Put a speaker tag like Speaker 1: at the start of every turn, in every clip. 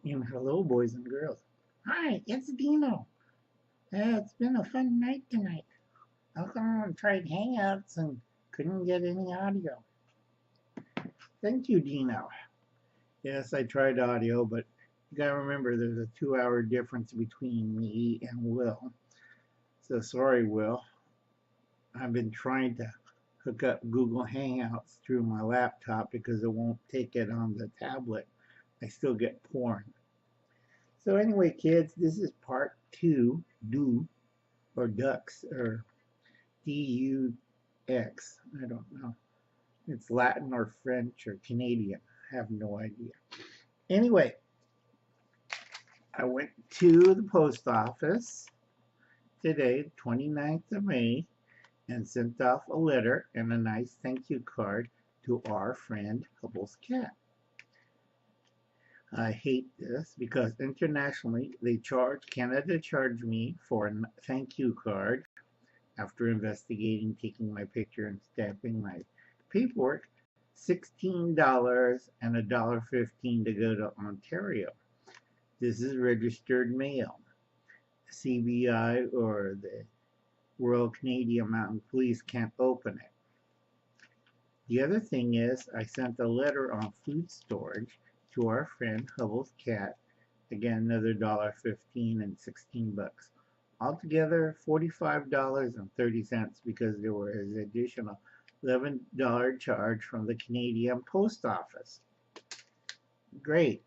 Speaker 1: And hello, boys and girls. Hi, it's Dino. It's been a fun night tonight. I tried Hangouts and couldn't get any audio. Thank you, Dino. Yes, I tried audio, but you gotta remember there's a 2 hour difference between me and Will. So sorry, Will. I've been trying to hook up Google Hangouts through my laptop because it won't take it on the tablet. I still get porn. So anyway, kids, this is part two, do or ducks or DUX. I don't know. It's Latin or French or Canadian. I have no idea. Anyway, I went to the post office today, 29th of May, and sent off a letter and a nice thank you card to our friend Hubble's cat. I hate this because internationally Canada charged me for a thank you card after investigating, taking my picture, and stamping my paperwork, $16 and $1.15 to go to Ontario. This is registered mail. CBI or the Royal Canadian Mounted Police can't open it. The other thing is, I sent a letter on food storage to our friend Hubble's cat. Again, another $1.15 and $16. Altogether, $45.30 because there was an additional $11 charge from the Canadian Post Office. Great.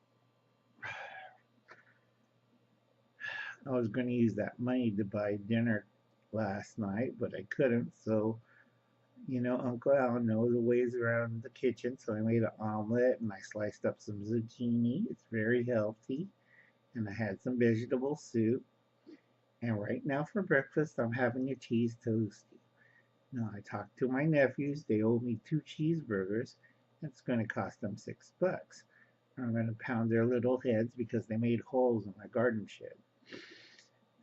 Speaker 1: I was going to use that money to buy dinner last night, but I couldn't. So, Uncle Al knows the ways around the kitchen. So I made an omelet and I sliced up some zucchini. It's very healthy. And I had some vegetable soup. And right now for breakfast, I'm having a cheese toastie. Now, I talked to my nephews. They owe me 2 cheeseburgers. It's going to cost them $6. I'm going to pound their little heads because they made holes in my garden shed.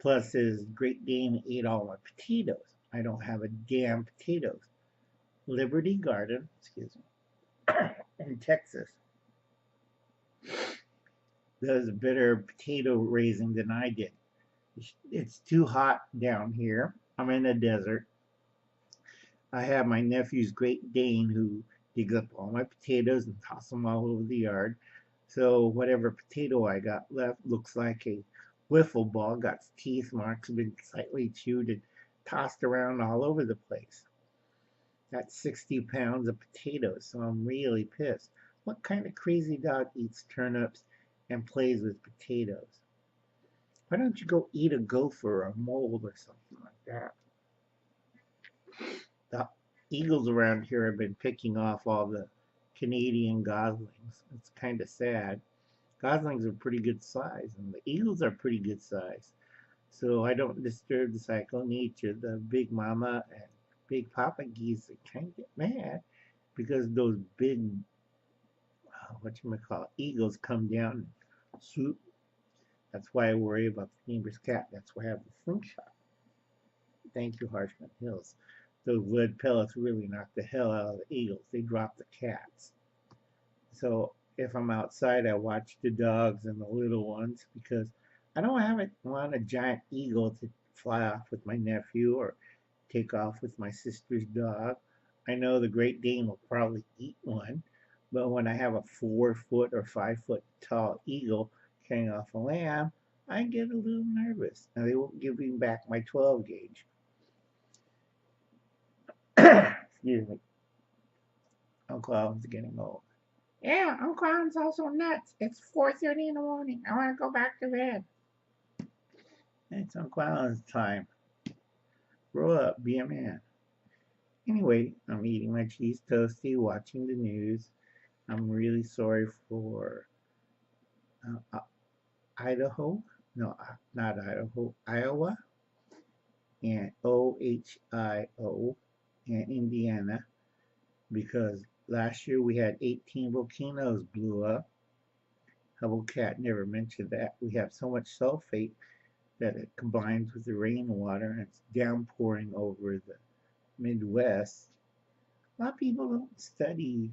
Speaker 1: Plus, his Great Dane ate all my potatoes. I don't have a damn potatoes. Liberty Garden, in Texas does better potato raising than I did. It's too hot down here. I'm in the desert. I have my nephew's Great Dane who digs up all my potatoes and tosses them all over the yard. So whatever potato I got left looks like a wiffle ball, got teeth marks, been slightly chewed and tossed around all over the place. That's 60 pounds of potatoes, so I'm really pissed. What kind of crazy dog eats turnips and plays with potatoes? Why don't you go eat a gopher or a mole or something like that? The eagles around here have been picking off all the Canadian goslings. It's kind of sad. Goslings are pretty good size, and the eagles are pretty good size. So I don't disturb the cycle of nature. The big mama and big papa geese kind of get mad because those big, eagles come down and swoop. That's why I worry about the neighbor's cat. That's why I have the slingshot. Thank you, Harshman Hills. Those lead pellets really knock the hell out of the eagles. They drop the cats. So if I'm outside, I watch the dogs and the little ones because I don't want a giant eagle to fly off with my nephew or take off with my sister's dog. I know the Great Dane will probably eat one, but when I have a 4 foot or 5 foot tall eagle carrying off a lamb, I get a little nervous. Now they won't give me back my 12 gauge. Excuse me. Uncle Alan's getting old. Yeah, Uncle Alan's also nuts. It's 4:30 in the morning. I want to go back to bed. It's Uncle Alan's time. Grow up, be a man. Anyway, I'm eating my cheese toastie, watching the news. I'm really sorry for Idaho. No, not Idaho. Iowa and Ohio and Indiana because last year we had 18 volcanoes blew up. Hubble Cat never mentioned that. We have so much sulfate that it combines with the rainwater and it's downpouring over the Midwest. A lot of people don't study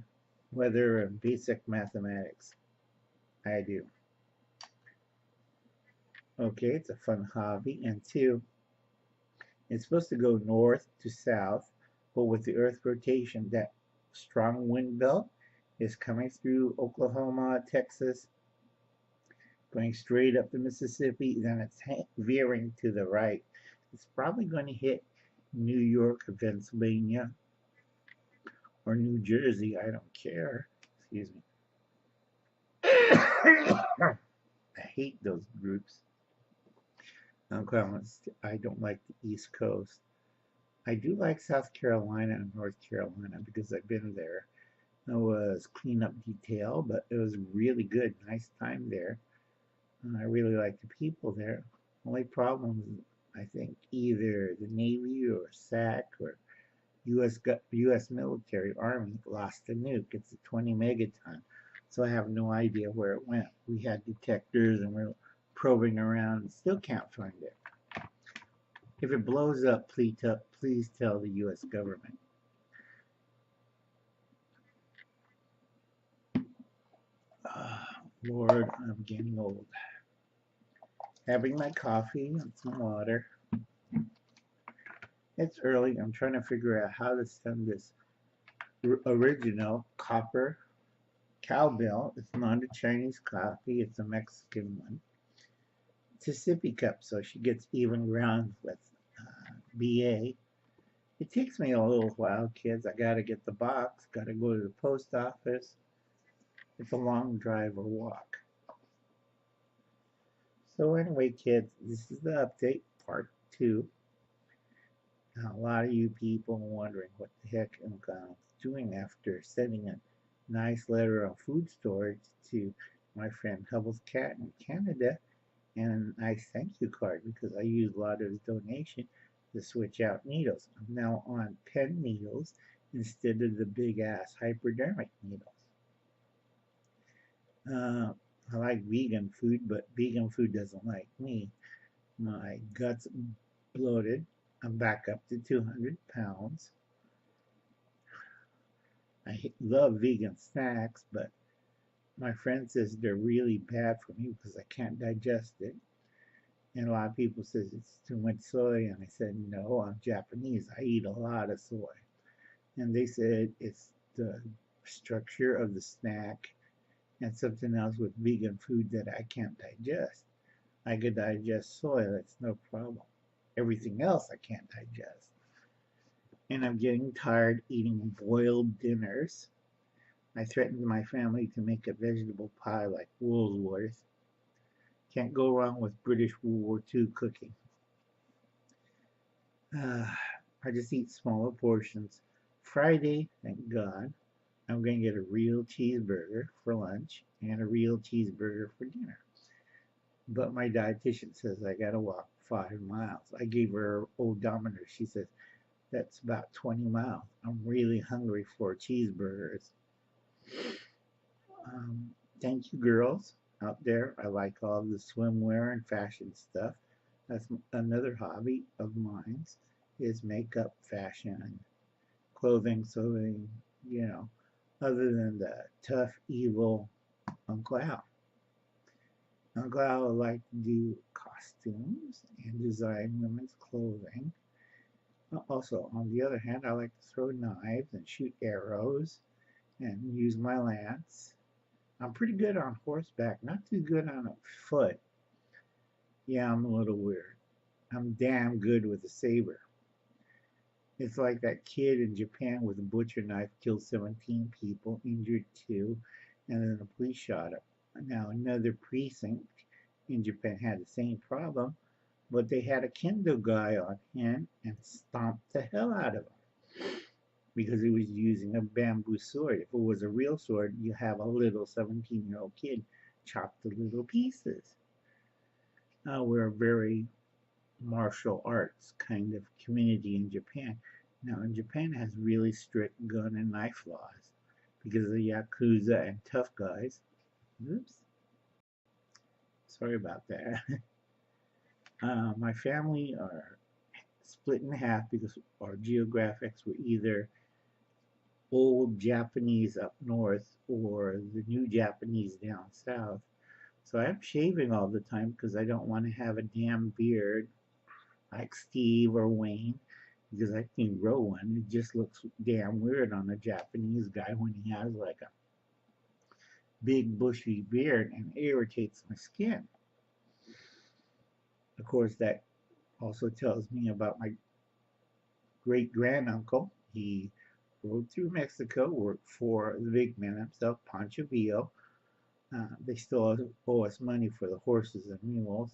Speaker 1: weather and basic mathematics. I do. Okay, it's a fun hobby. And two, it's supposed to go north to south, but with the Earth rotation, that strong wind belt is coming through Oklahoma, Texas, going straight up the Mississippi, then it's veering to the right. It's probably going to hit New York or Pennsylvania or New Jersey. I don't care. Excuse me. I hate those groups. I don't like the East Coast. I do like South Carolina and North Carolina because I've been there. It was cleanup detail, but it was really good. Nice time there. I really like the people there. Only problem is, I think, either the Navy or SAC or U.S. military Army lost the nuke. It's a 20 megaton. So I have no idea where it went. We had detectors and we're probing around and still can't find it. If it blows up, please tell the U.S. government. Lord, I'm getting old. Having my coffee and some water. It's early. I'm trying to figure out how to send this original copper cowbell. It's not a Chinese coffee, it's a Mexican one. It's a sippy cup, so she gets even ground with BA. It takes me a little while, kids. I gotta get the box, gotta go to the post office. It's a long drive or walk. So anyway, kids, this is the update, part 2. Now, a lot of you people are wondering what the heck I'm doing after sending a nice letter of food storage to my friend Hubble's cat in Canada and a nice thank you card because I used a lot of his donation to switch out needles. I'm now on pen needles instead of the big ass hypodermic needles. I like vegan food, but vegan food doesn't like me. My gut's bloated. I'm back up to 200 pounds. I love vegan snacks, but my friend says they're really bad for me because I can't digest it. And a lot of people says it's too much soy, and I said no, I'm Japanese. I eat a lot of soy, and they said it's the structure of the snack and something else with vegan food that I can't digest. I could digest soy, that's no problem. Everything else I can't digest. And I'm getting tired eating boiled dinners. I threatened my family to make a vegetable pie like Woolworth. Can't go wrong with British World War II cooking. I just eat smaller portions. Friday, thank God, I'm going to get a real cheeseburger for lunch and a real cheeseburger for dinner. But my dietitian says I got to walk 5 miles. I gave her odometer. She says that's about 20 miles. I'm really hungry for cheeseburgers. Thank you, girls out there. I like all the swimwear and fashion stuff. That's another hobby of mine is makeup, fashion, clothing, sewing, you know, other than the tough, evil Uncle Al. Uncle Al would like to do costumes and design women's clothing. Also, on the other hand, I like to throw knives and shoot arrows and use my lance. I'm pretty good on horseback, not too good on foot. Yeah, I'm a little weird. I'm damn good with a saber. It's like that kid in Japan with a butcher knife killed 17 people, injured 2, and then the police shot him. Now, another precinct in Japan had the same problem, but they had a kendo guy on hand and stomped the hell out of him because he was using a bamboo sword. If it was a real sword, you have a little 17-year-old kid chopped to little pieces. We're a very martial arts kind of community in Japan. Now, in Japan, it has really strict gun and knife laws because of the Yakuza and tough guys. Oops. Sorry about that. My family are split in half because our geographics were either old Japanese up north or the new Japanese down south. So I'm shaving all the time because I don't want to have a damn beard like Steve or Wayne because I can grow one. It just looks damn weird on a Japanese guy when he has like a big bushy beard and irritates my skin. Of course, that also tells me about my great granduncle. He rode through Mexico, worked for the big man himself, Pancho Villa. They still owe us money for the horses and mules.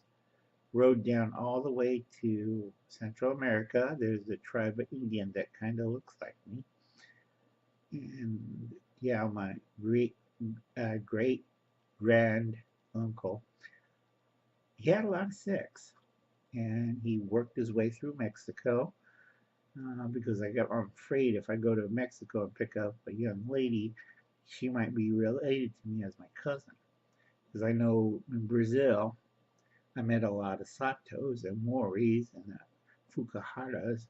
Speaker 1: Rode down all the way to Central America. There's a tribe of Indian that kind of looks like me. And yeah, my great grand uncle, he had a lot of sex and he worked his way through Mexico because I'm afraid if I go to Mexico and pick up a young lady, she might be related to me as my cousin. Because I know in Brazil, I met a lot of Satos and Moris and Fukaharas,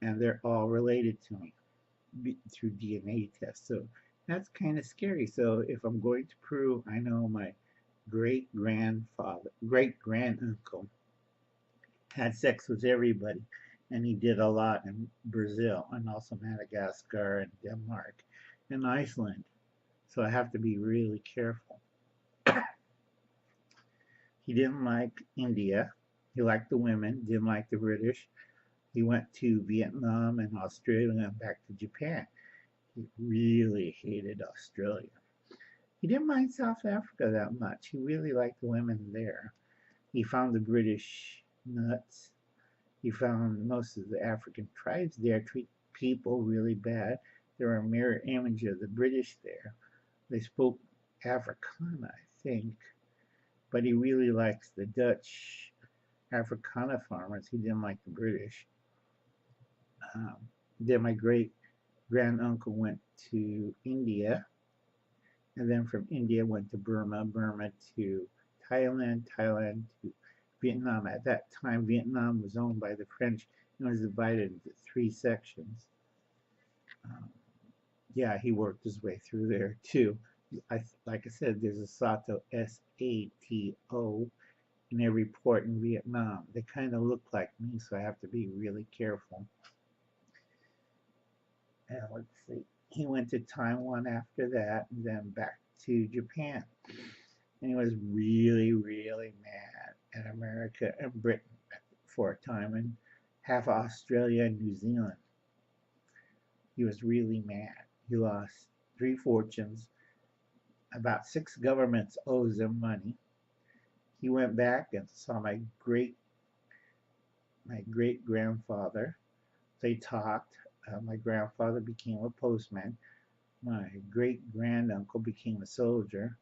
Speaker 1: and they're all related to me through DNA tests. So that's kind of scary. So if I'm going to Peru, I know my great granduncle had sex with everybody, and he did a lot in Brazil and also Madagascar and Denmark and Iceland. So I have to be really careful. He didn't like India. He liked the women, didn't like the British. He went to Vietnam and Australia and back to Japan. He really hated Australia. He didn't mind South Africa that much. He really liked the women there. He found the British nuts. He found most of the African tribes there treat people really bad. They're a mirror image of the British there. They spoke Afrikaans, I think, but he really likes the Dutch Afrikaner farmers. He didn't like the British. Um, then my great granduncle went to India, and then from India went to Burma, Burma to Thailand, Thailand to Vietnam. At that time, Vietnam was owned by the French and was divided into 3 sections. Um, yeah, he worked his way through there too. Like I said, there's a Sato, Sato, in every port in Vietnam. They kind of look like me, so I have to be really careful. And let's see, he went to Taiwan after that, and then back to Japan. And he was really, really mad at America and Britain for a time, and half Australia and New Zealand. He was really mad. He lost 3 fortunes. About 6 governments owes him money. He went back and saw my great grandfather. They talked. My grandfather became a postman. My great granduncle became a soldier.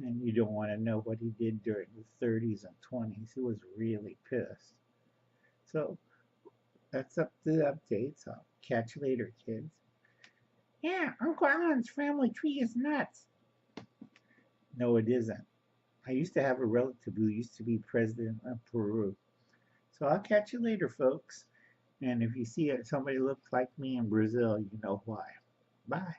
Speaker 1: And you don't want to know what he did during the 30s and 20s. He was really pissed. So that's up to the updates. I'll catch you later, kids. Yeah, Uncle Alan's family tree is nuts. No, it isn't. I used to have a relative who used to be president of Peru. So I'll catch you later, folks. And if you see somebody looks like me in Brazil, you know why. Bye.